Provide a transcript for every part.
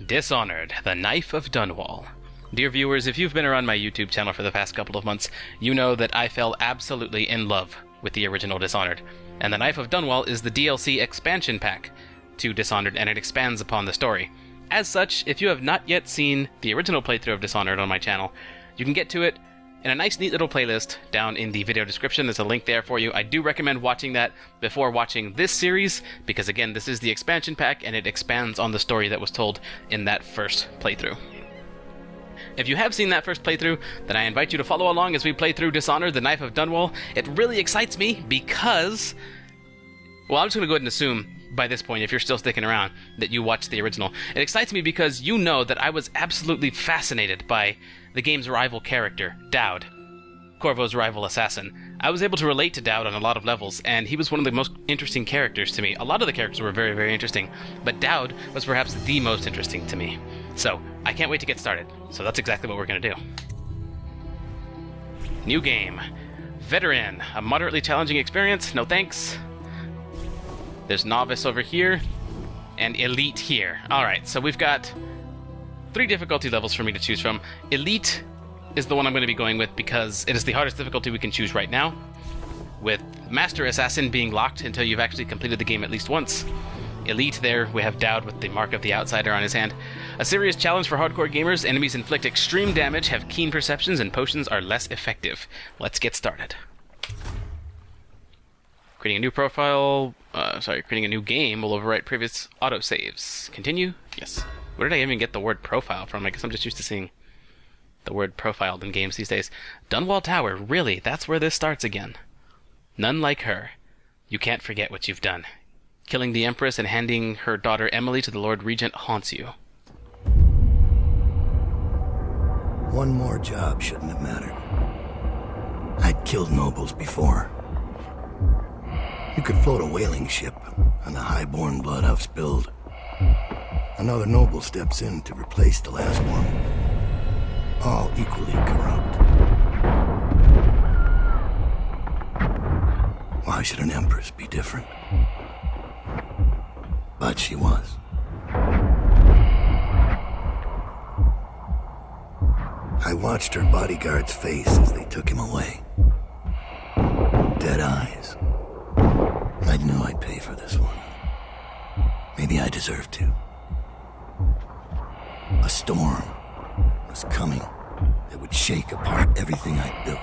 Dishonored, the Knife of Dunwall. Dear viewers, if you've been around my YouTube channel for the past couple of months, you know that I fell absolutely in love with the original Dishonored. And the Knife of Dunwall is the DLC expansion pack to Dishonored, and it expands upon the story. As such, if you have not yet seen the original playthrough of Dishonored on my channel, you can get to it in a nice neat little playlist down in the video description. There's a link there for you. I do recommend watching that before watching this series, because again, this is the expansion pack and it expands on the story that was told in that first playthrough. If you have seen that first playthrough, then I invite you to follow along as we play through Dishonored, the Knife of Dunwall. It really excites me because, well, I'm just going to go ahead and assume by this point, if you're still sticking around, that you watched the original. It excites me because you know that I was absolutely fascinated by the game's rival character, Daud, Corvo's rival assassin. I was able to relate to Daud on a lot of levels, and he was one of the most interesting characters to me. A lot of the characters were very, very interesting, but Daud was perhaps the most interesting to me. So, I can't wait to get started. So that's exactly what we're going to do. New game. Veteran. A moderately challenging experience. No thanks. There's Novice over here, and Elite here. Alright, so we've got 3 difficulty levels for me to choose from. Elite is the one I'm going to be going with because it is the hardest difficulty we can choose right now, with Master Assassin being locked until you've actually completed the game at least once. Elite, there we have Daud with the mark of the outsider on his hand. A serious challenge for hardcore gamers. Enemies inflict extreme damage, have keen perceptions, and potions are less effective. Let's get started. Creating a new profile, creating a new game will overwrite previous autosaves. Continue? Yes. Where did I even get the word profile from? I guess I'm just used to seeing the word profiled in games these days. Dunwall Tower, really? That's where this starts again. None like her. You can't forget what you've done. Killing the Empress and handing her daughter Emily to the Lord Regent haunts you. One more job shouldn't have mattered. I'd killed nobles before. You could float a whaling ship on the high-born blood I've spilled. Another noble steps in to replace the last one. All equally corrupt. Why should an empress be different? But she was. I watched her bodyguard's face as they took him away. Dead eyes. I knew I'd pay for this one. Maybe I deserved to. A storm was coming that would shake apart everything I'd built.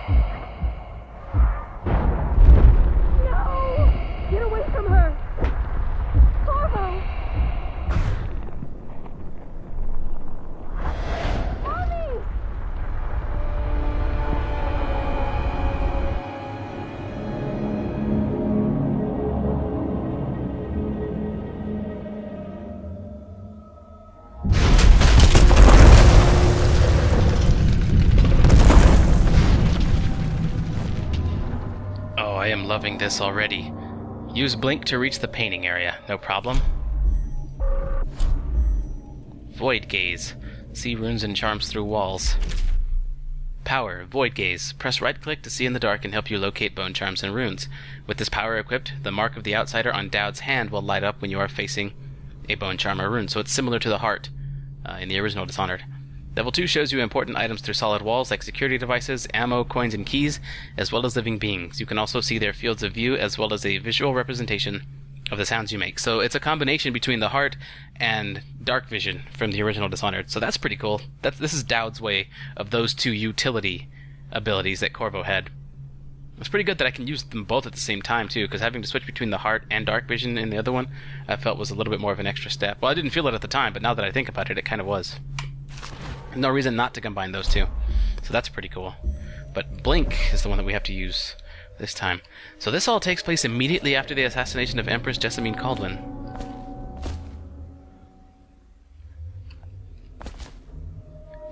No! Get away from her! Corvo! Mommy! I am loving this already. Use blink to reach the painting area. No problem. Void gaze. See runes and charms through walls. Power. Void gaze. Press right-click to see in the dark and help you locate bone charms and runes. With this power equipped, the mark of the outsider on Daud's hand will light up when you are facing a bone charm or rune. So it's similar to the heart in the original Dishonored. Level 2 shows you important items through solid walls like security devices, ammo, coins, and keys, as well as living beings. You can also see their fields of view as well as a visual representation of the sounds you make. So it's a combination between the heart and dark vision from the original Dishonored. So that's pretty cool. This is Daud's way of those 2 utility abilities that Corvo had. It's pretty good that I can use them both at the same time too, because having to switch between the heart and dark vision in the other one, I felt was a little bit more of an extra step. Well, I didn't feel it at the time, but now that I think about it, it kind of was. No reason not to combine those 2. So that's pretty cool. But Blink is the one that we have to use this time. So this all takes place immediately after the assassination of Empress Jessamine Caldwin.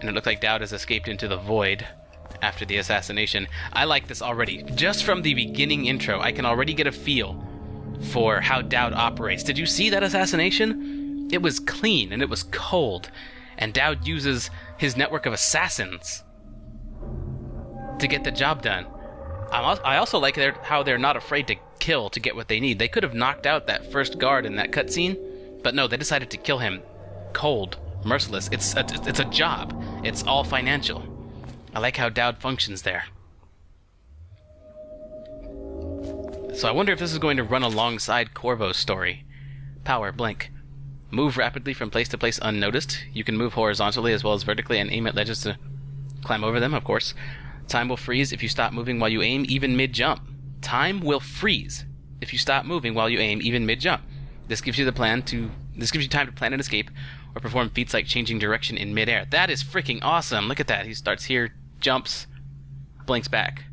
And it looks like Daud has escaped into the void after the assassination. I like this already. Just from the beginning intro, I can already get a feel for how Daud operates. Did you see that assassination? It was clean and it was cold. And Daud uses his network of assassins to get the job done. I also like how they're not afraid to kill to get what they need. They could have knocked out that first guard in that cutscene, but no, they decided to kill him cold, merciless. It's a job. It's all financial. I like how Daud functions there. So I wonder if this is going to run alongside Corvo's story. Power, blink. Move rapidly from place to place unnoticed. You can move horizontally as well as vertically and aim at ledges to climb over them, of course. Time will freeze if you stop moving while you aim, even mid-jump. Time will freeze if you stop moving while you aim, even mid-jump. This gives you time to plan an escape or perform feats like changing direction in mid-air. That is freaking awesome. Look at that. He starts here, jumps, blinks back.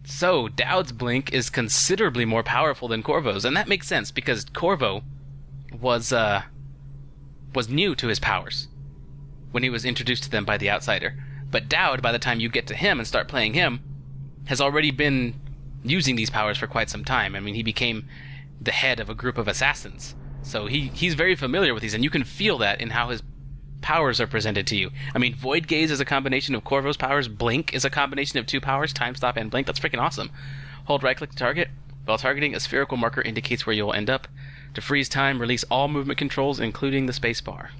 So, Daud's blink is considerably more powerful than Corvo's, and that makes sense because Corvo was new to his powers when he was introduced to them by the outsider. But Daud, by the time you get to him and start playing him, has already been using these powers for quite some time. I mean, he became the head of a group of assassins. So he's very familiar with these, and you can feel that in how his powers are presented to you. I mean, Void Gaze is a combination of Corvo's powers. Blink is a combination of two powers, Time Stop and Blink. That's freaking awesome. Hold right-click to target. While targeting, a spherical marker indicates where you will end up. To freeze time, release all movement controls, including the space bar.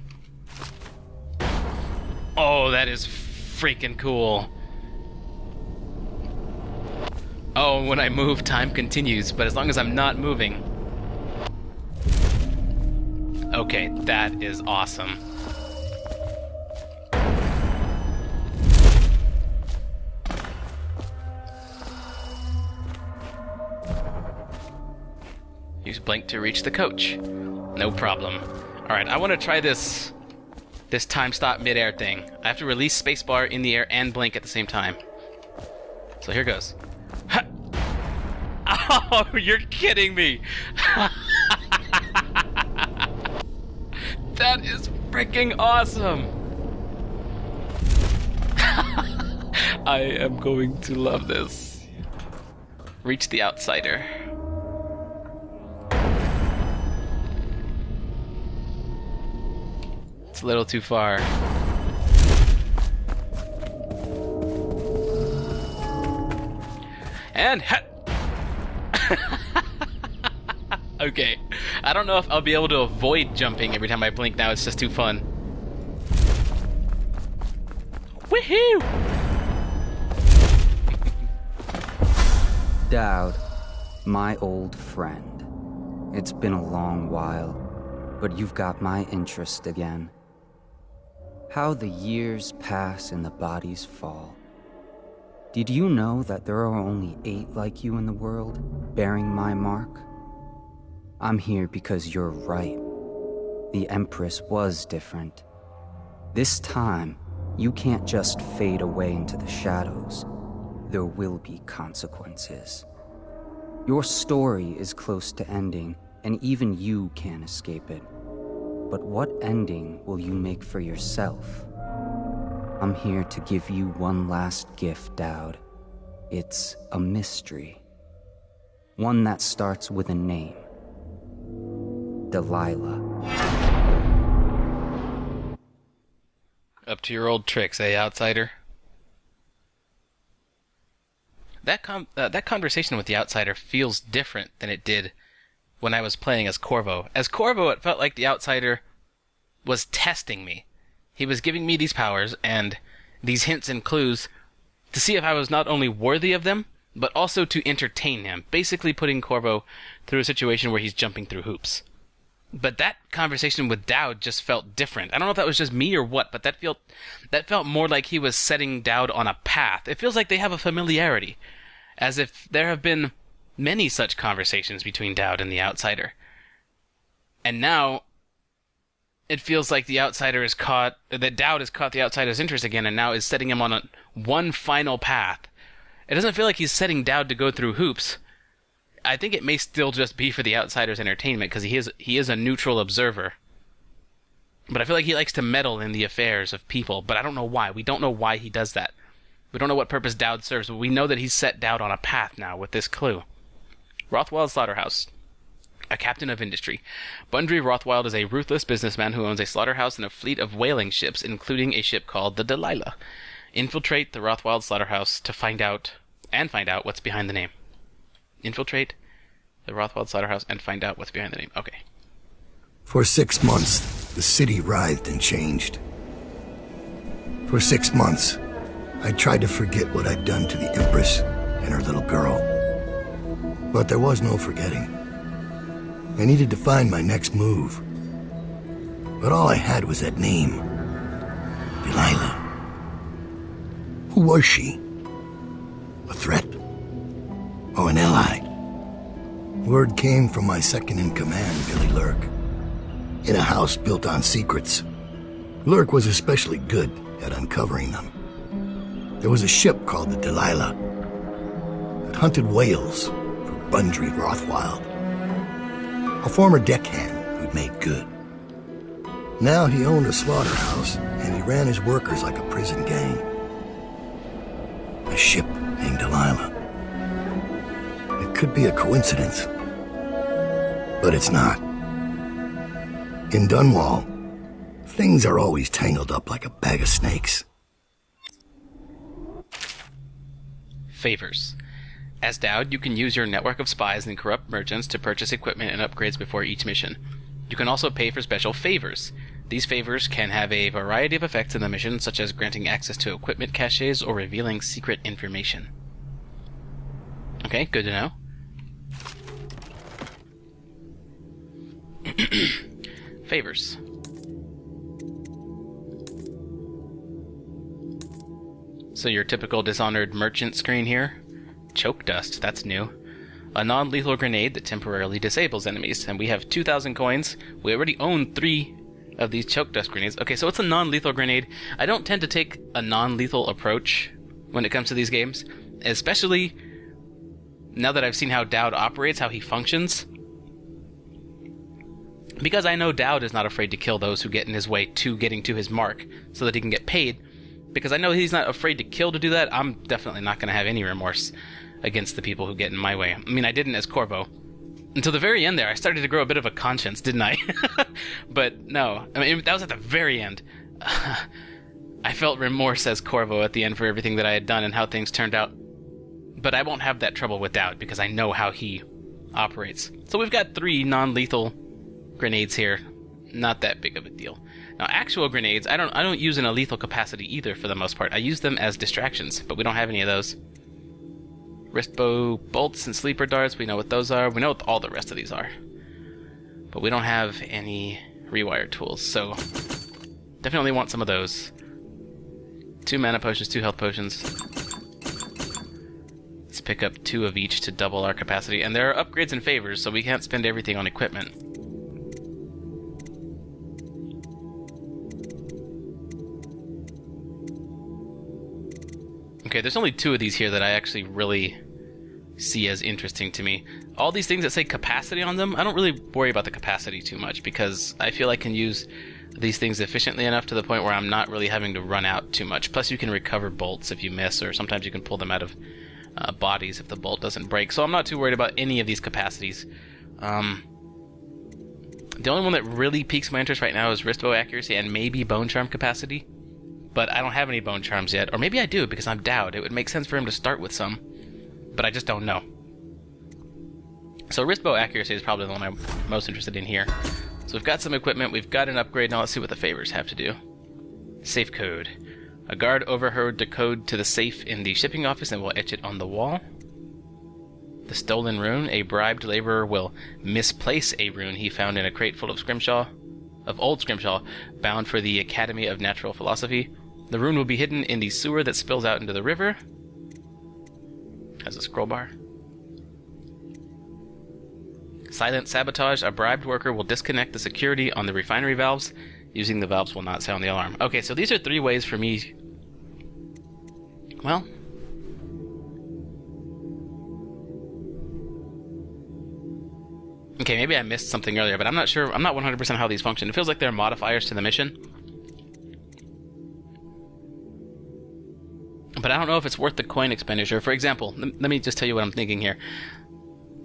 Oh, that is freaking cool. Oh, when I move, time continues, but as long as I'm not moving... Okay, that is awesome. Use blink to reach the coach. No problem. Alright, I want to try this time stop mid-air thing. I have to release spacebar in the air and blink at the same time. So here goes. Ha! Oh, you're kidding me! That is freaking awesome! I am going to love this. Reach the outsider. It's a little too far. And okay. I don't know if I'll be able to avoid jumping every time I blink now. It's just too fun. Woohoo! Daud, my old friend. It's been a long while, but you've got my interest again. How the years pass and the bodies fall. Did you know that there are only 8 like you in the world, bearing my mark? I'm here because you're right. The Empress was different. This time, you can't just fade away into the shadows. There will be consequences. Your story is close to ending, and even you can't escape it. But what ending will you make for yourself? I'm here to give you one last gift, Daud. It's a mystery. One that starts with a name. Delilah. Up to your old tricks, eh, outsider? That conversation with the outsider feels different than it did when I was playing as Corvo. As Corvo, it felt like the outsider was testing me. He was giving me these powers and these hints and clues to see if I was not only worthy of them, but also to entertain him, basically putting Corvo through a situation where he's jumping through hoops. But that conversation with Daud just felt different. I don't know if that was just me or what, but that felt more like he was setting Daud on a path. It feels like they have a familiarity, as if there have been many such conversations between Daud and the outsider. And now it feels like the outsider is caught, that Daud has caught the outsider's interest again and now is setting him on one final path. It doesn't feel like he's setting Daud to go through hoops. I think it may still just be for the outsider's entertainment, because he is a neutral observer. But I feel like he likes to meddle in the affairs of people, but I don't know why. We don't know why he does that. We don't know what purpose Daud serves, but we know that he's set Daud on a path now with this clue. Rothwild Slaughterhouse. A captain of industry. Bundry Rothwild is a ruthless businessman who owns a slaughterhouse and a fleet of whaling ships, including a ship called the Delilah. Infiltrate the Rothwild Slaughterhouse to find out what's behind the name. Infiltrate the Rothwild Slaughterhouse and find out what's behind the name. Okay. For 6 months, the city writhed and changed. For 6 months, I tried to forget what I'd done to the Empress and her little girl. But there was no forgetting. I needed to find my next move. But all I had was that name. Delilah. Who was she? A threat? Or an ally? Word came from my second-in-command, Billy Lurk. In a house built on secrets, Lurk was especially good at uncovering them. There was a ship called the Delilah that hunted whales for Bundry Rothwild, a former deckhand who'd made good. Now he owned a slaughterhouse, and he ran his workers like a prison gang. A ship named Delilah. It could be a coincidence, but it's not. In Dunwall, things are always tangled up like a bag of snakes. Favors. As Daud, you can use your network of spies and corrupt merchants to purchase equipment and upgrades before each mission. You can also pay for special favors. These favors can have a variety of effects in the mission, such as granting access to equipment caches or revealing secret information. Okay, good to know. Favors. So your typical Dishonored merchant screen here. Choke dust, that's new. A non-lethal grenade that temporarily disables enemies, and we have 2,000 coins. We already own 3 of these choke dust grenades. Okay, so it's a non-lethal grenade. I don't tend to take a non-lethal approach when it comes to these games, especially now that I've seen how Daud operates, how he functions. Because I know Daud is not afraid to kill those who get in his way to getting to his mark so that he can get paid. Because I know he's not afraid to kill to do that, I'm definitely not going to have any remorse against the people who get in my way. I mean, I didn't as Corvo. Until the very end there, I started to grow a bit of a conscience, didn't I? But no, I mean, that was at the very end. I felt remorse as Corvo at the end for everything that I had done and how things turned out. But I won't have that trouble with Daud because I know how he operates. So we've got 3 non-lethal grenades here. Not that big of a deal. Now, actual grenades, I don't use in a lethal capacity either for the most part. I use them as distractions, but we don't have any of those. Wristbow bolts and sleeper darts, we know what those are. We know what all the rest of these are. But we don't have any rewired tools, so definitely want some of those. 2 mana potions, 2 health potions. Let's pick up 2 of each to double our capacity. And there are upgrades and favors, so we can't spend everything on equipment. Okay, there's only 2 of these here that I actually really see as interesting to me. All these things that say capacity on them, I don't really worry about the capacity too much because I feel I can use these things efficiently enough to the point where I'm not really having to run out too much. Plus you can recover bolts if you miss, or sometimes you can pull them out of bodies if the bolt doesn't break. So I'm not too worried about any of these capacities. The only one that really piques my interest right now is wristbow accuracy and maybe bone charm capacity. But I don't have any bone charms yet. Or maybe I do, because I'm Daud. It would make sense for him to start with some. But I just don't know. So wristbow accuracy is probably the one I'm most interested in here. So we've got some equipment, we've got an upgrade, now let's see what the favors have to do. Safe code. A guard overheard the code to the safe in the shipping office and will etch it on the wall. The stolen rune. A bribed laborer will misplace a rune he found in a crate full of old Scrimshaw, bound for the Academy of Natural Philosophy. The rune will be hidden in the sewer that spills out into the river. Has a scroll bar. Silent sabotage. A bribed worker will disconnect the security on the refinery valves. Using the valves will not sound the alarm. Okay, so these are 3 ways for me. Well, okay, maybe I missed something earlier, but I'm not sure. I'm not 100% how these function. It feels like they're modifiers to the mission. But I don't know if it's worth the coin expenditure. For example, let me just tell you what I'm thinking here.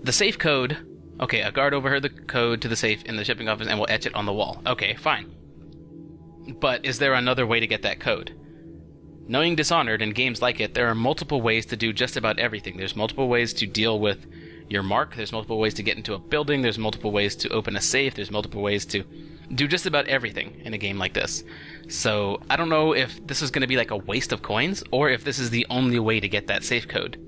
The safe code. Okay, a guard overheard the code to the safe in the shipping office and will etch it on the wall. Okay, fine. But is there another way to get that code? Knowing Dishonored and games like it, there are multiple ways to do just about everything. There's multiple ways to deal with your mark. There's multiple ways to get into a building. There's multiple ways to open a safe. There's multiple ways to do just about everything in a game like this. So I don't know if this is going to be like a waste of coins, or if this is the only way to get that safe code.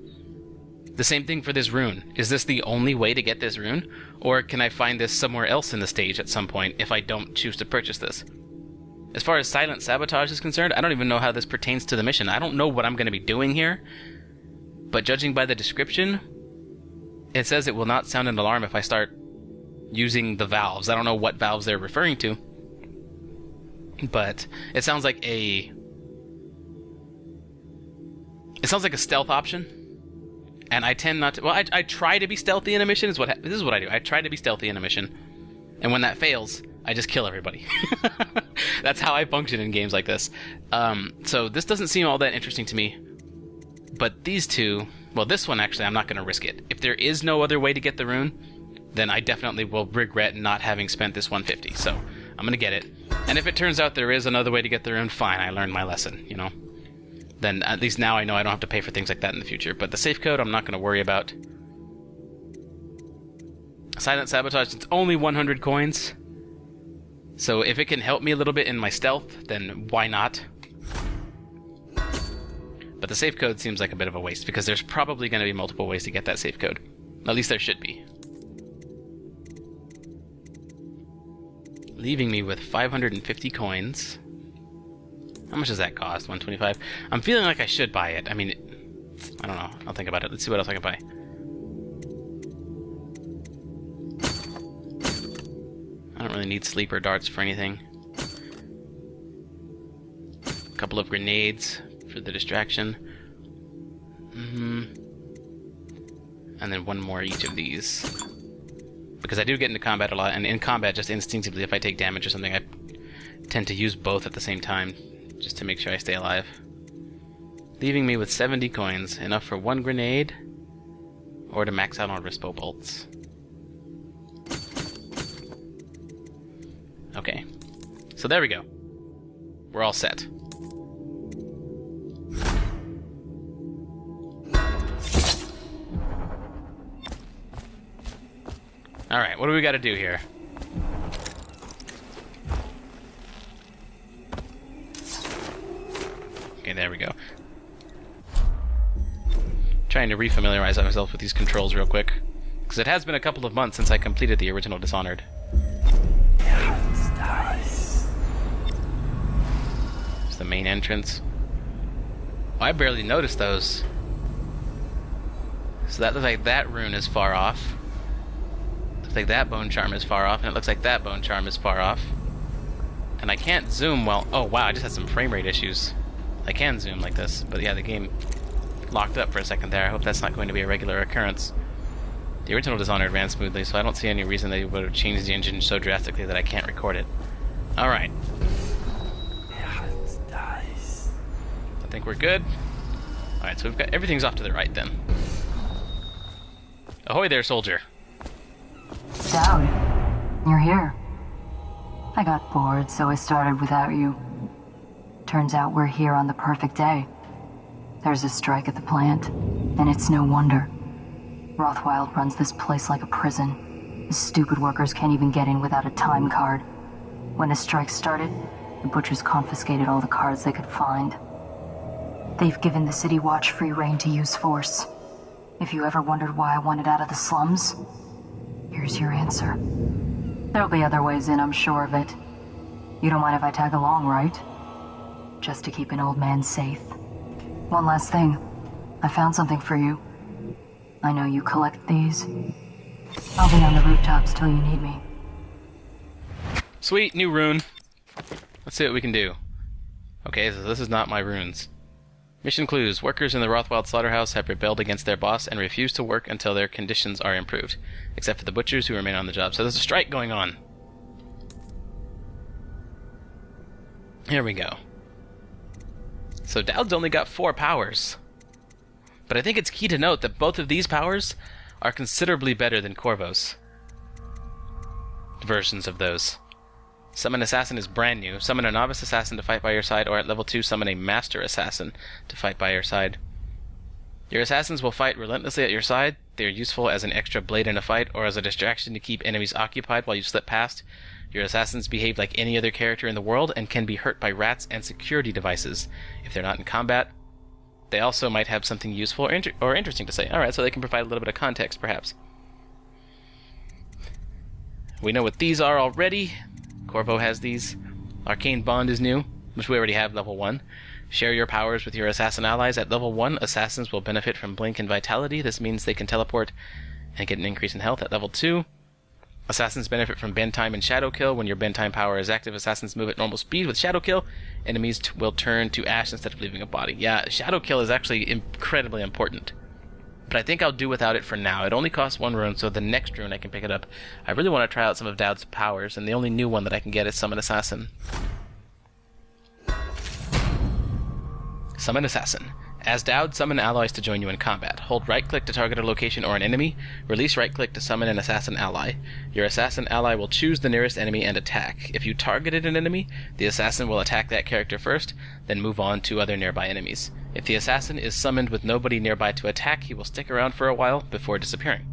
The same thing for this rune. Is this the only way to get this rune? Or can I find this somewhere else in the stage at some point if I don't choose to purchase this? As far as silent sabotage is concerned, I don't even know how this pertains to the mission. I don't know what I'm going to be doing here, but judging by the description, it says it will not sound an alarm if I start using the valves. I don't know what valves they're referring to, but it sounds like a stealth option, and I tend not to. Well, I try to be stealthy in a mission. This is what I do. I try to be stealthy in a mission, and when that fails, I just kill everybody. That's how I function in games like this. So this doesn't seem all that interesting to me, but these two. Well, this one actually, I'm not going to risk it. If there is no other way to get the rune, then I definitely will regret not having spent this 150. So I'm going to get it. And if it turns out there is another way to get the rune, fine, I learned my lesson, you know. Then at least now I know I don't have to pay for things like that in the future. But the safe code, I'm not going to worry about. Silent sabotage, it's only 100 coins. So if it can help me a little bit in my stealth, then why not? But the safe code seems like a bit of a waste, because there's probably going to be multiple ways to get that safe code. At least there should be. Leaving me with 550 coins. How much does that cost? 125? I'm feeling like I should buy it. I mean, I don't know. I'll think about it. Let's see what else I can buy. I don't really need sleeper darts for anything. A couple of grenades for the distraction. And then one more each of these. Because I do get into combat a lot, and in combat, just instinctively, if I take damage or something, I tend to use both at the same time, just to make sure I stay alive. Leaving me with 70 coins, enough for one grenade, or to max out on Rispo bolts. Okay, so there we go. We're all set. Alright, what do we got to do here? Okay, there we go. Trying to refamiliarize myself with these controls real quick, because it has been a couple of months since I completed the original Dishonored. It's the main entrance. Oh, I barely noticed those. So that looks like that rune is far off. Looks like that bone charm is far off, and it looks like that bone charm is far off. And I can't zoom well. Oh wow, I just had some frame rate issues. I can zoom like this, but yeah, the game locked up for a second there. I hope that's not going to be a regular occurrence. The original Dishonored ran smoothly, so I don't see any reason they would have changed the engine so drastically that I can't record it. Alright. I think we're good. Alright, so we've got everything's off to the right then. Ahoy there, soldier. Daud, you're here. I got bored, so I started without you. Turns out we're here on the perfect day. There's a strike at the plant, and it's no wonder. Rothwild runs this place like a prison. The stupid workers can't even get in without a time card. When the strike started, the butchers confiscated all the cards they could find. They've given the City Watch free rein to use force. If you ever wondered why I wanted out of the slums, here's your answer. There'll be other ways in, I'm sure of it. You don't mind if I tag along, right? Just to keep an old man safe. One last thing. I found something for you. I know you collect these. I'll be on the rooftops till you need me. Sweet, new rune. Let's see what we can do. Okay, so this is not my runes. Mission clues. Workers in the Rothwild Slaughterhouse have rebelled against their boss and refuse to work until their conditions are improved. Except for the butchers who remain on the job. So there's a strike going on. Here we go. So Daud's only got 4 powers. But I think it's key to note that both of these powers are considerably better than Corvo's versions of those. Summon Assassin is brand new. Summon a Novice Assassin to fight by your side, or at level 2, summon a Master Assassin to fight by your side. Your assassins will fight relentlessly at your side. They are useful as an extra blade in a fight or as a distraction to keep enemies occupied while you slip past. Your assassins behave like any other character in the world and can be hurt by rats and security devices. If they're not in combat, they also might have something useful or interesting to say. Alright, so they can provide a little bit of context, perhaps. We know what these are already. Corvo has these. Arcane Bond is new, which we already have level 1. Share your powers with your assassin allies. At level 1, assassins will benefit from Blink and Vitality. This means they can teleport and get an increase in health. At level 2, assassins benefit from Bend Time and Shadow Kill. When your Bend Time power is active, assassins move at normal speed. With Shadow Kill, enemies will turn to ash instead of leaving a body. Yeah, Shadow Kill is actually incredibly important. But I think I'll do without it for now. It only costs 1 rune, so the next rune I can pick it up. I really want to try out some of Daud's powers, and the only new one that I can get is Summon Assassin. Summon Assassin. As Daud, summon allies to join you in combat. Hold right-click to target a location or an enemy. Release right-click to summon an assassin ally. Your assassin ally will choose the nearest enemy and attack. If you targeted an enemy, the assassin will attack that character first, then move on to other nearby enemies. If the assassin is summoned with nobody nearby to attack, he will stick around for a while before disappearing.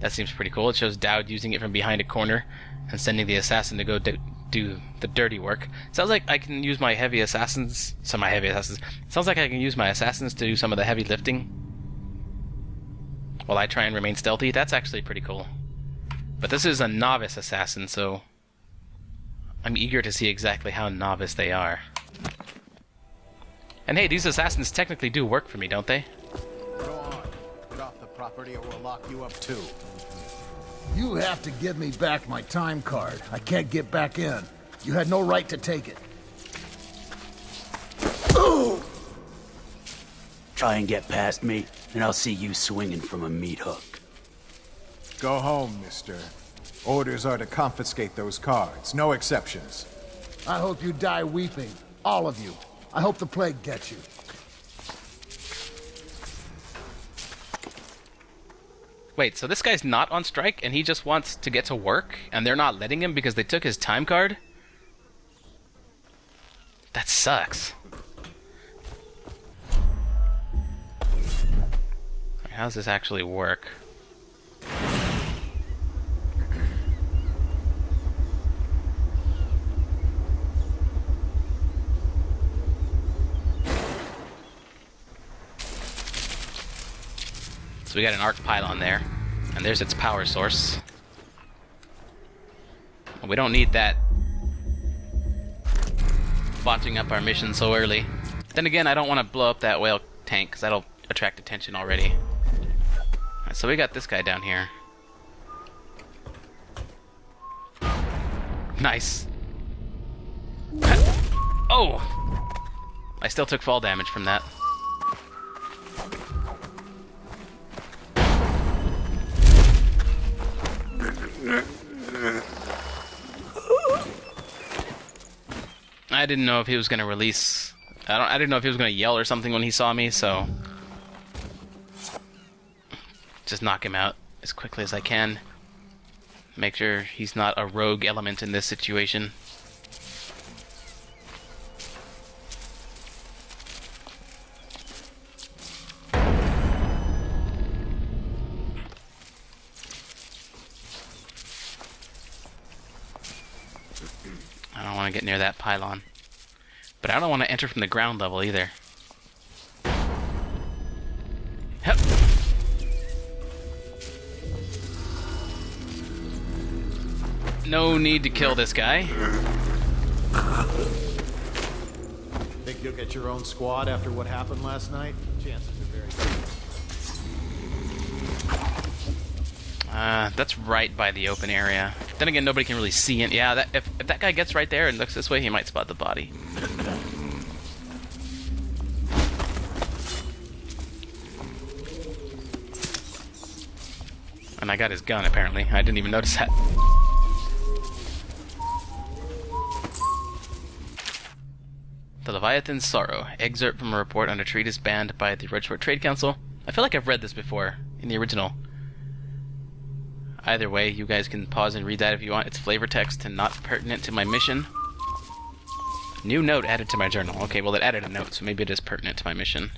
That seems pretty cool. It shows Daud using it from behind a corner and sending the assassin to go do the dirty work. Sounds like I can use my heavy assassins. Sounds like I can use my assassins to do some of the heavy lifting while I try and remain stealthy. That's actually pretty cool. But this is a novice assassin, so I'm eager to see exactly how novice they are. And hey, these assassins technically do work for me, don't they? Go on. Get off the property or we'll lock you up too. You have to give me back my time card. I can't get back in. You had no right to take it. Ooh! Try and get past me, and I'll see you swinging from a meat hook. Go home, mister. Orders are to confiscate those cards. No exceptions. I hope you die weeping. All of you. I hope the plague gets you. Wait, so this guy's not on strike and he just wants to get to work and they're not letting him because they took his time card? That sucks. How does this actually work? So we got an arc pylon there, and there's its power source. We don't need that botching up our mission so early. Then again, I don't want to blow up that whale tank, because that'll attract attention already. Alright, so we got this guy down here. Nice. Oh! I still took fall damage from that. I didn't know if he was going to release... I didn't know if he was going to yell or something when he saw me, so... just knock him out as quickly as I can. Make sure he's not a rogue element in this situation. I don't want to get near that pylon. But I don't want to enter from the ground level either. Hup. No need to kill this guy. Think you'll get your own squad after what happened last night? Chances are very good. That's right by the open area. Then again, nobody can really see it. Yeah, if that guy gets right there and looks this way, he might spot the body. And I got his gun, apparently. I didn't even notice that. The Leviathan's Sorrow. Excerpt from a report on a treatise banned by the Redshort Trade Council. I feel like I've read this before, in the original. Either way, you guys can pause and read that if you want. It's flavor text and not pertinent to my mission. New note added to my journal. Okay, well it added a note, so maybe it is pertinent to my mission.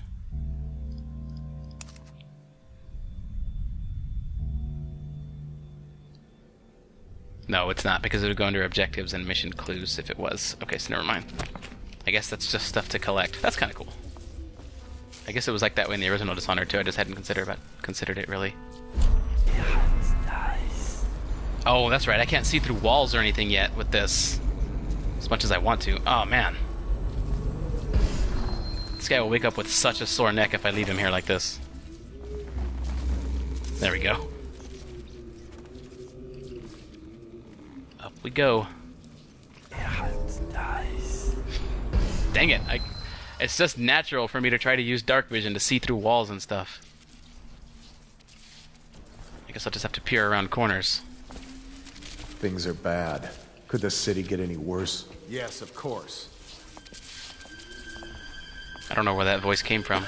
No, it's not, because it would go under objectives and mission clues if it was. Okay, so never mind. I guess that's just stuff to collect. That's kind of cool. I guess it was like that way in the original Dishonored too. I just hadn't considered it really. Oh, that's right. I can't see through walls or anything yet with this, as much as I want to. Oh man, this guy will wake up with such a sore neck if I leave him here like this. There we go. Up we go. Dang it! It's just natural for me to try to use dark vision to see through walls and stuff. I guess I'll just have to peer around corners. Things are bad. Could the city get any worse? Yes, of course. I don't know where that voice came from.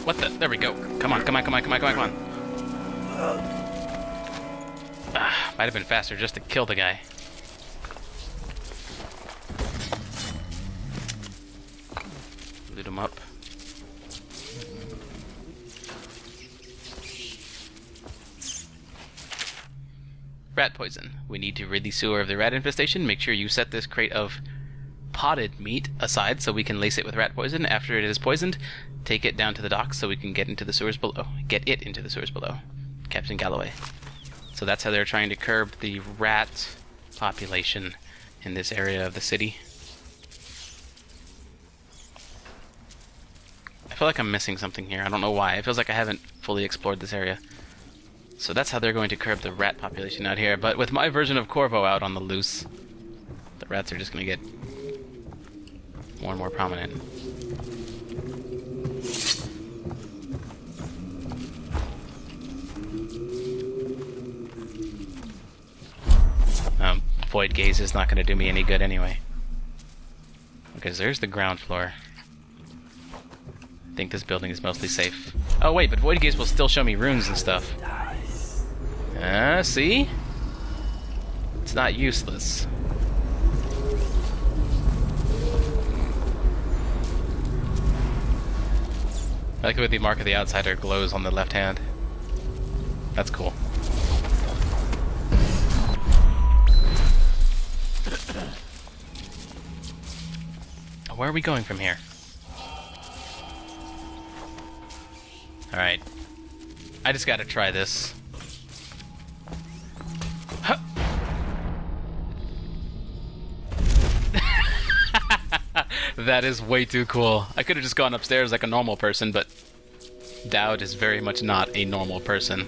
What the? There we go. Come on. Might have been faster just to kill the guy. Loot him up. Rat poison. We need to rid the sewer of the rat infestation. Make sure you set this crate of potted meat aside so we can lace it with rat poison. After it is poisoned, take it down to the docks so we can get into the sewers below. Get it into the sewers below. Captain Galloway. So that's how they're trying to curb the rat population in this area of the city. I feel like I'm missing something here. I don't know why. It feels like I haven't fully explored this area. So that's how they're going to curb the rat population out here. But with my version of Corvo out on the loose, the rats are just going to get more and more prominent. Void gaze is not going to do me any good anyway. Okay, so there's the ground floor. I think this building is mostly safe. Oh wait, but void gaze will still show me runes and stuff. See? It's not useless. I like the way the mark of the outsider glows on the left hand. That's cool. Where are we going from here? Alright. I just gotta try this. Huh. That is way too cool. I could have just gone upstairs like a normal person, but Daud is very much not a normal person.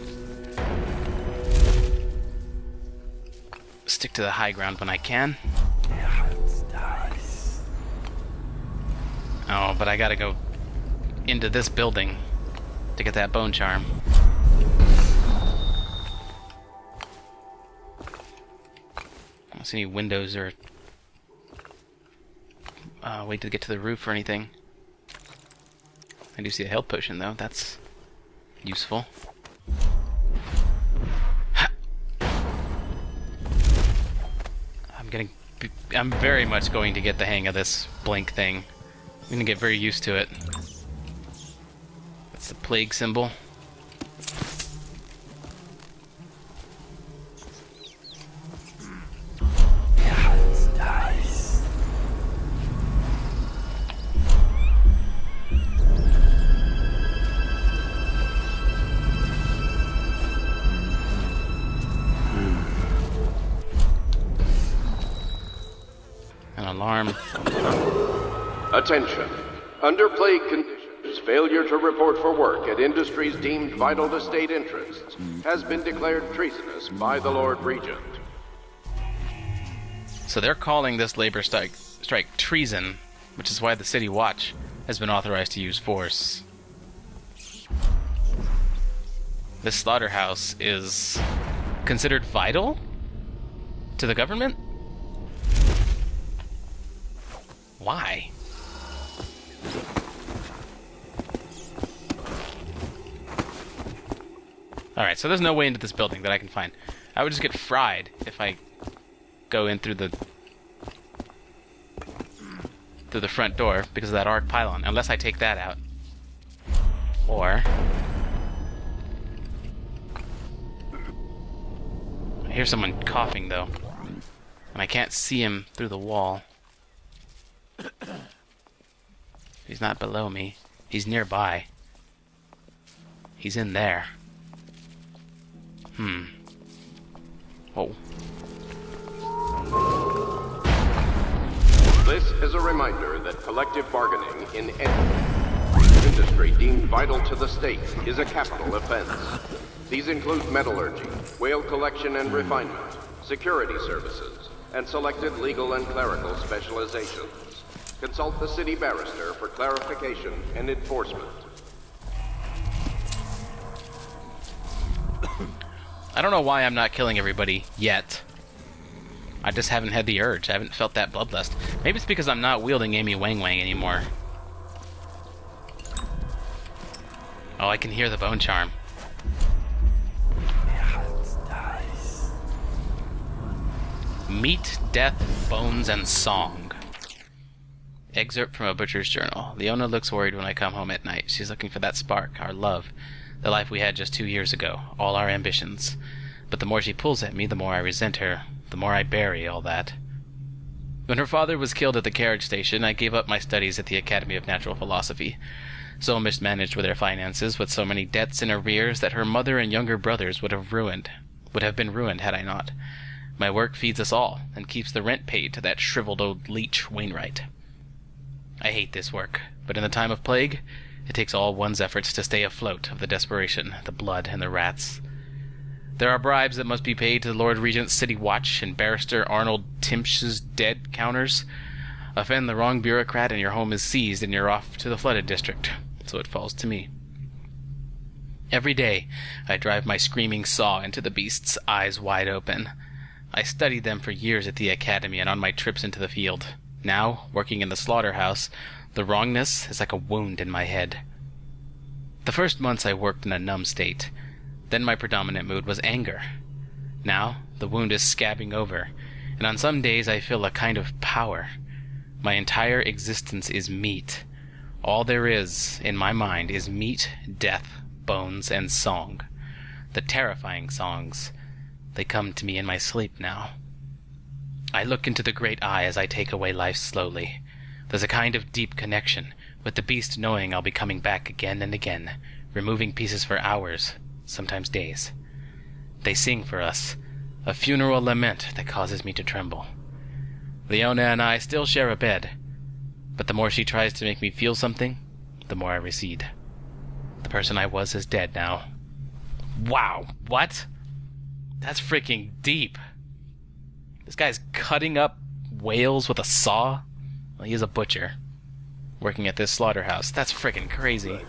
Stick to the high ground when I can. Oh, but I gotta go into this building to get that bone charm. I don't see any windows or way to get to the roof or anything. I do see a health potion though, that's useful. I'm very much going to get the hang of this blink thing. I'm gonna get very used to it. That's the plague symbol. An alarm. Attention. Under plague conditions, failure to report for work at industries deemed vital to state interests has been declared treasonous by the Lord Regent. So they're calling this labor strike treason, which is why the City Watch has been authorized to use force. This slaughterhouse is considered vital to the government? Why? Alright, so there's no way into this building that I can find. I would just get fried if I go in through the front door because of that arc pylon, unless I take that out. Or I hear someone coughing though, and I can't see him through the wall. He's not below me. He's nearby. He's in there. Whoa. This is a reminder that collective bargaining in any industry deemed vital to the state is a capital offense. These include metallurgy, whale collection and refinement, security services, and selected legal and clerical specializations. Consult the city barrister for clarification and enforcement. I don't know why I'm not killing everybody yet. I just haven't had the urge. I haven't felt that bloodlust. Maybe it's because I'm not wielding Amy Wang Wang anymore. Oh, I can hear the bone charm. Meat, death, bones, and song. Excerpt from a butcher's journal. Leona looks worried when I come home at night. She's looking for that spark, our love, the life we had just 2 years ago, all our ambitions. But the more she pulls at me, the more I resent her, the more I bury all that. When her father was killed at the carriage station, I gave up my studies at the Academy of Natural Philosophy. So mismanaged were their finances, with so many debts in arrears, that her mother and younger brothers would have been ruined had I not. My work feeds us all, and keeps the rent paid to that shriveled old leech Wainwright. I hate this work, but in the time of plague, it takes all one's efforts to stay afloat of the desperation, the blood, and the rats. There are bribes that must be paid to the Lord Regent's City Watch and Barrister Arnold Timpsh's dead counters. Offend the wrong bureaucrat and your home is seized and you're off to the flooded district, so it falls to me. Every day, I drive my screaming saw into the beast's eyes wide open. I studied them for years at the academy and on my trips into the field. Now, working in the slaughterhouse, the wrongness is like a wound in my head. The first months I worked in a numb state. Then my predominant mood was anger. Now, the wound is scabbing over, and on some days I feel a kind of power. My entire existence is meat. All there is, in my mind, is meat, death, bones, and song. The terrifying songs. They come to me in my sleep now. I look into the great eye as I take away life slowly. There's a kind of deep connection, with the beast knowing I'll be coming back again and again, removing pieces for hours, sometimes days. They sing for us, a funeral lament that causes me to tremble. Leona and I still share a bed, but the more she tries to make me feel something, the more I recede. The person I was is dead now. Wow, what? That's freaking deep. This guy's cutting up whales with a saw? Well, he is a butcher, working at this slaughterhouse. That's freaking crazy.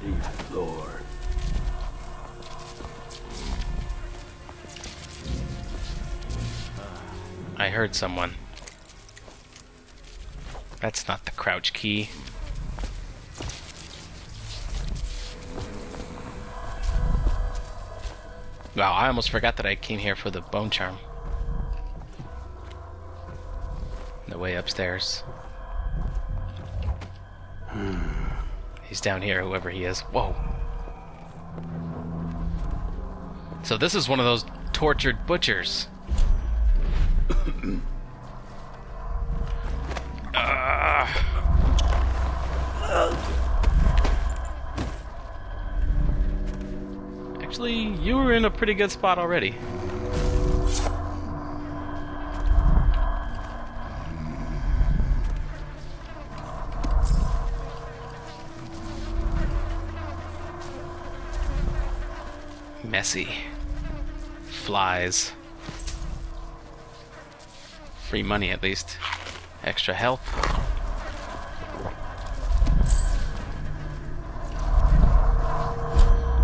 I heard someone. That's not the crouch key. Wow, I almost forgot that I came here for the bone charm. The way upstairs. He's down here, whoever he is. Whoa. So this is one of those tortured butchers. Actually, you were in a pretty good spot already. Messy. Flies. Free money, at least. Extra health.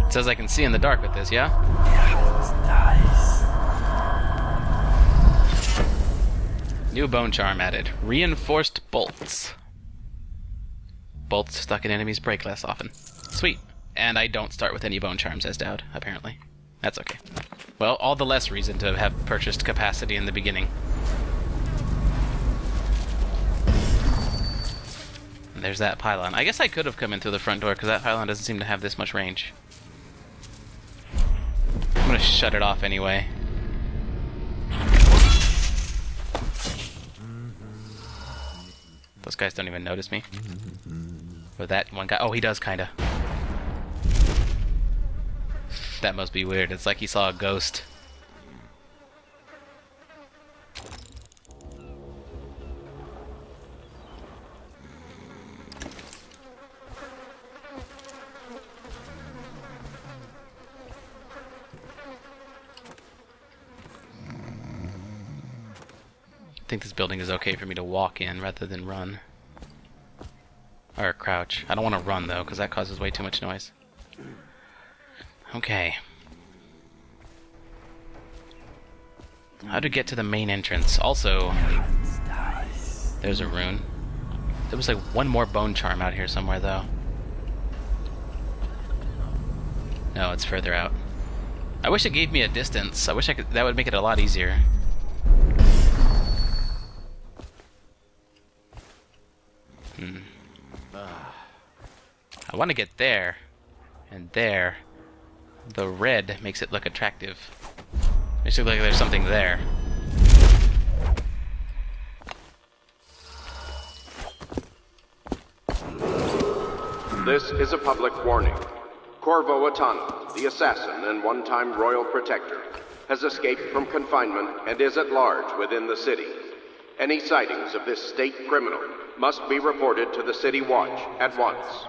It says I can see in the dark with this, yeah? Nice. New bone charm added. Reinforced bolts. Bolts stuck in enemies break less often. Sweet. And I don't start with any bone charms as Daud, apparently. That's okay. Well, all the less reason to have purchased capacity in the beginning. And there's that pylon. I guess I could have come in through the front door, because that pylon doesn't seem to have this much range. I'm gonna shut it off anyway. Those guys don't even notice me. Or that one guy. Oh, he does, kinda. That must be weird. It's like he saw a ghost. I think this building is okay for me to walk in rather than run. Or crouch. I don't want to run though, because that causes way too much noise. Okay. How to get to the main entrance. Also, there's a rune. There was like one more bone charm out here somewhere though. No, it's further out. I wish it gave me a distance. I wish I could. That would make it a lot easier. I want to get there, and there. The red makes it look attractive. Makes it look like there's something there. This is a public warning. Corvo Attano, the assassin and one-time royal protector, has escaped from confinement and is at large within the city. Any sightings of this state criminal must be reported to the City Watch at once.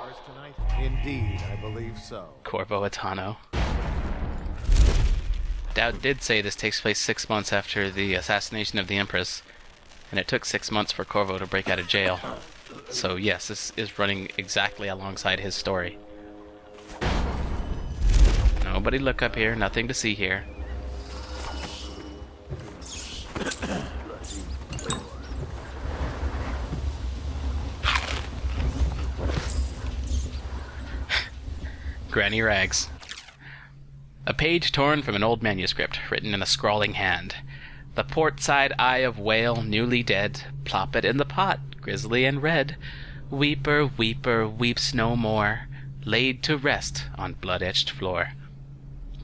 Indeed, I believe so. Corvo Attano. Daud did say this takes place 6 months after the assassination of the Empress, and it took 6 months for Corvo to break out of jail. So yes, this is running exactly alongside his story. Nobody look up here, nothing to see here. Granny Rags. A page torn from an old manuscript, written in a scrawling hand. The port side eye of whale, newly dead, plop it in the pot, grisly and red. Weeper, weeper, weeps no more, laid to rest on blood-etched floor.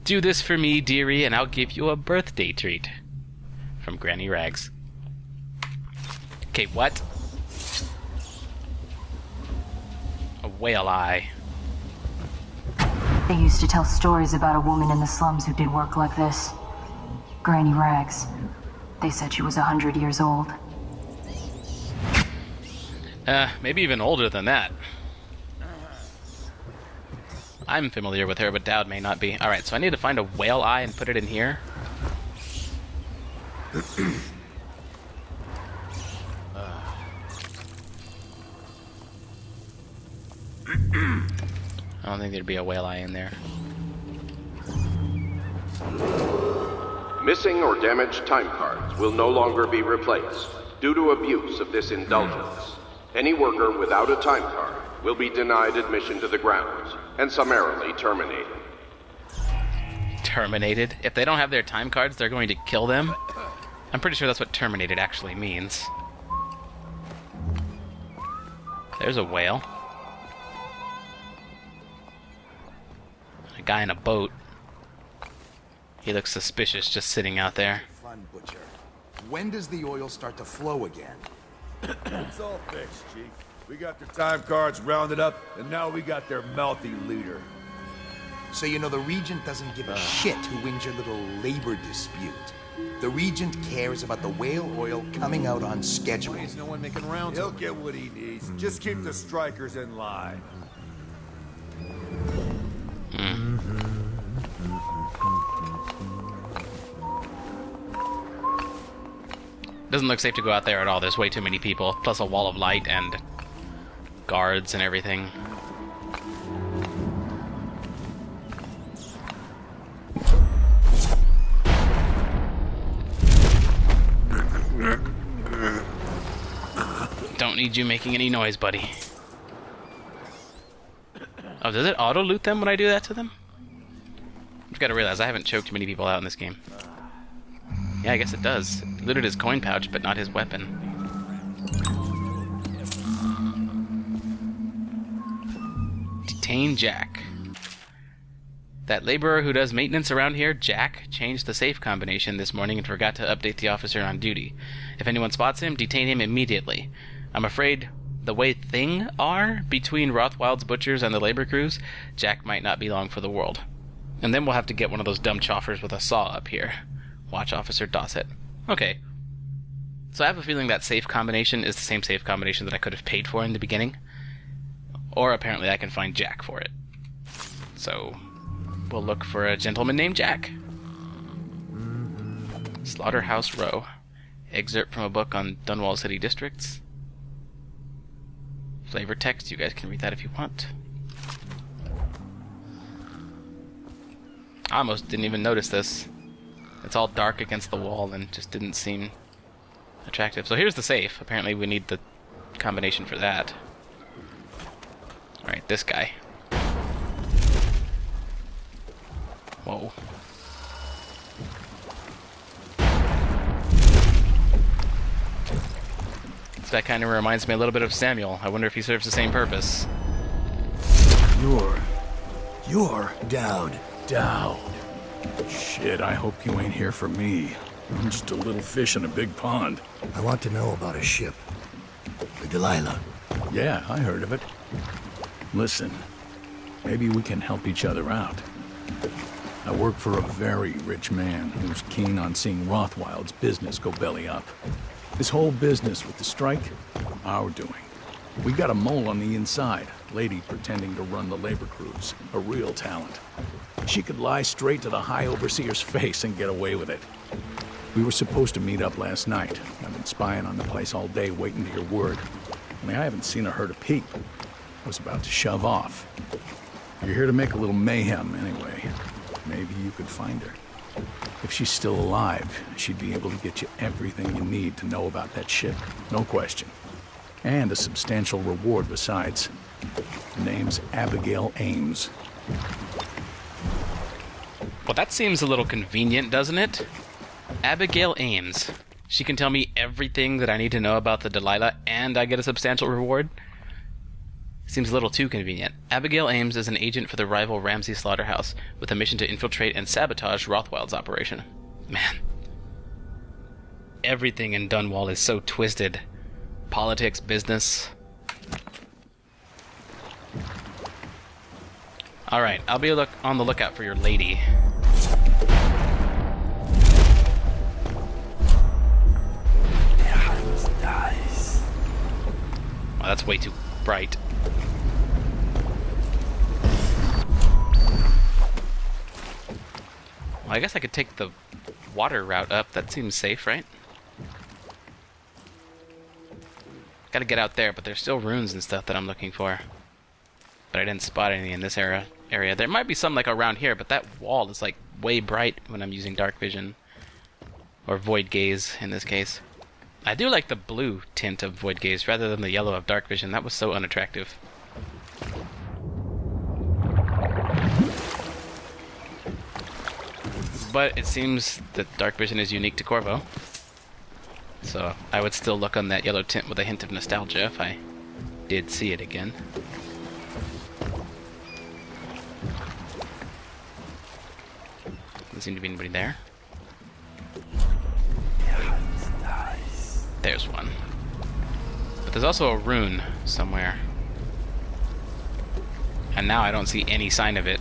Do this for me, dearie, and I'll give you a birthday treat. From Granny Rags. Okay, what? A whale eye. They used to tell stories about a woman in the slums who did work like this. Granny Rags. They said she was 100 years old. Maybe even older than that. I'm familiar with her, but Daud may not be. Alright, so I need to find a whale eye and put it in here. I don't think there'd be a whale eye in there. Missing or damaged time cards will no longer be replaced due to abuse of this indulgence. Any worker without a time card will be denied admission to the grounds and summarily terminated. Terminated? If they don't have their time cards, they're going to kill them? I'm pretty sure that's what terminated actually means. There's a whale. A guy in a boat. He looks suspicious just sitting out there. Fun, Butcher. When does the oil start to flow again? It's all fixed, Chief. We got their time cards rounded up, and now we got their mouthy leader. So you know the Regent doesn't give a shit who wins your little labor dispute. The Regent cares about the whale oil coming out on schedule. Why is no one making rounds? He'll get what he needs. Just keep the strikers in line. Doesn't look safe to go out there at all. There's way too many people, plus a wall of light and guards and everything. Don't need you making any noise, buddy. Oh, does it auto-loot them when I do that to them? I've got to realize I haven't choked many people out in this game. Yeah, I guess it does. Looted his coin pouch, but not his weapon. Detain Jack. That laborer who does maintenance around here, Jack, changed the safe combination this morning and forgot to update the officer on duty. If anyone spots him, detain him immediately. I'm afraid the way things are between Rothwild's butchers and the labor crews, Jack might not be long for the world. And then we'll have to get one of those dumb choffers with a saw up here. Watch Officer Dossett. Okay. So I have a feeling that safe combination is the same safe combination that I could have paid for in the beginning. Or apparently I can find Jack for it. So we'll look for a gentleman named Jack. Slaughterhouse Row. Excerpt from a book on Dunwall City Districts. Flavor text, you guys can read that if you want. I almost didn't even notice this. It's all dark against the wall and just didn't seem attractive. So here's the safe. Apparently we need the combination for that. Alright, this guy. Whoa. This guy kind of reminds me a little bit of Samuel. I wonder if he serves the same purpose. You're Daud. Daud. Shit, I hope you ain't here for me. I'm just a little fish in a big pond. I want to know about a ship. The Delilah. Yeah, I heard of it. Listen, maybe we can help each other out. I work for a very rich man who's keen on seeing Rothwild's business go belly up. This whole business with the strike, our doing. We got a mole on the inside, lady pretending to run the labor crews, a real talent. She could lie straight to the High Overseer's face and get away with it. We were supposed to meet up last night. I've been spying on the place all day, waiting to hear word. Only I haven't seen or heard a peep. I was about to shove off. You're here to make a little mayhem anyway. Maybe you could find her. If she's still alive, she'd be able to get you everything you need to know about that ship. No question. And a substantial reward besides. Her name's Abigail Eames. Well, that seems a little convenient, doesn't it? Abigail Eames. She can tell me everything that I need to know about the Delilah, and I get a substantial reward? Seems a little too convenient. Abigail Eames is an agent for the rival Ramsey Slaughterhouse, with a mission to infiltrate and sabotage Rothwild's operation. Man. Everything in Dunwall is so twisted. Politics, business. Alright, I'll be on the lookout for your lady. Wow, that's way too bright. Well, I guess I could take the water route up. That seems safe, right? Gotta get out there, but there's still runes and stuff that I'm looking for. But I didn't spot any in this area. There might be some like around here, but that wall is like way bright when I'm using dark vision. Or void gaze in this case. I do like the blue tint of void gaze rather than the yellow of dark vision. That was so unattractive. But it seems that dark vision is unique to Corvo. So I would still look on that yellow tint with a hint of nostalgia if I did see it again. Doesn't seem to be anybody there. There's one. But there's also a rune somewhere. And now I don't see any sign of it.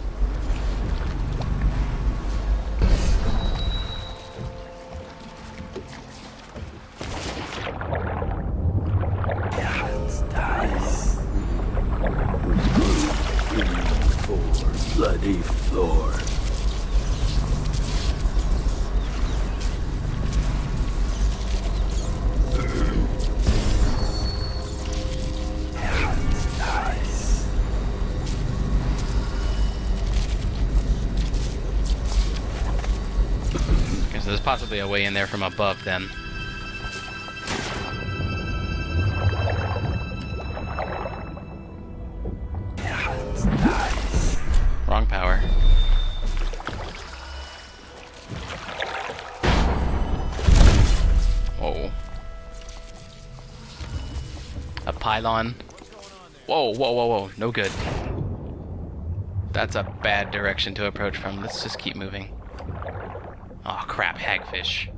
Bloody floor. Okay, so there's possibly a way in there from above then. Wrong power. pylon. Whoa, whoa, whoa, whoa. No good. That's a bad direction to approach from. Let's just keep moving. Oh, crap. Hagfish.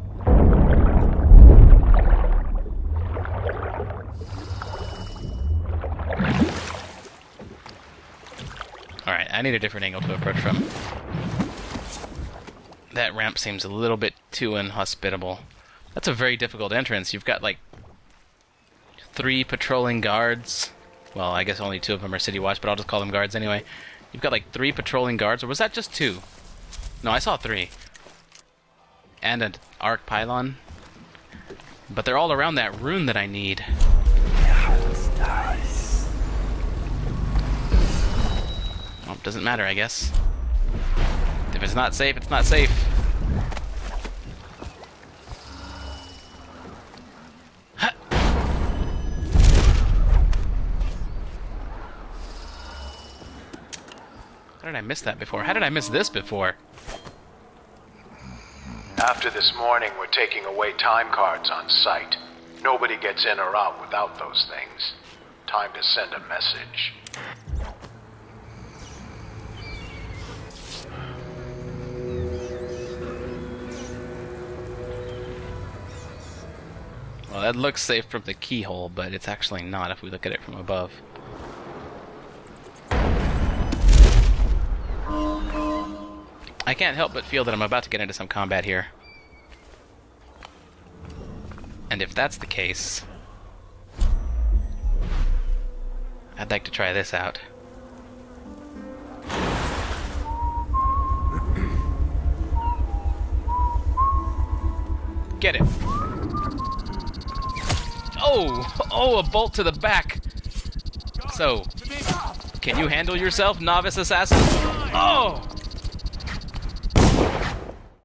Alright, I need a different angle to approach from. That ramp seems a little bit too inhospitable. That's a very difficult entrance. You've got, like, 3 patrolling guards. Well, I guess only 2 of them are City Watch, but I'll just call them guards anyway. You've got, like, 3 patrolling guards, or was that just 2? No, I saw 3. And an arc pylon. But they're all around that rune that I need. Well, doesn't matter, I guess. If it's not safe, it's not safe. Huh. How did I miss that before? How did I miss this before? After this morning, we're taking away time cards on site. Nobody gets in or out without those things. Time to send a message. Well, that looks safe from the keyhole, but it's actually not if we look at it from above. I can't help but feel that I'm about to get into some combat here. And if that's the case, I'd like to try this out. Get it! Oh, a bolt to the back. So, can you handle yourself, novice assassin? Oh!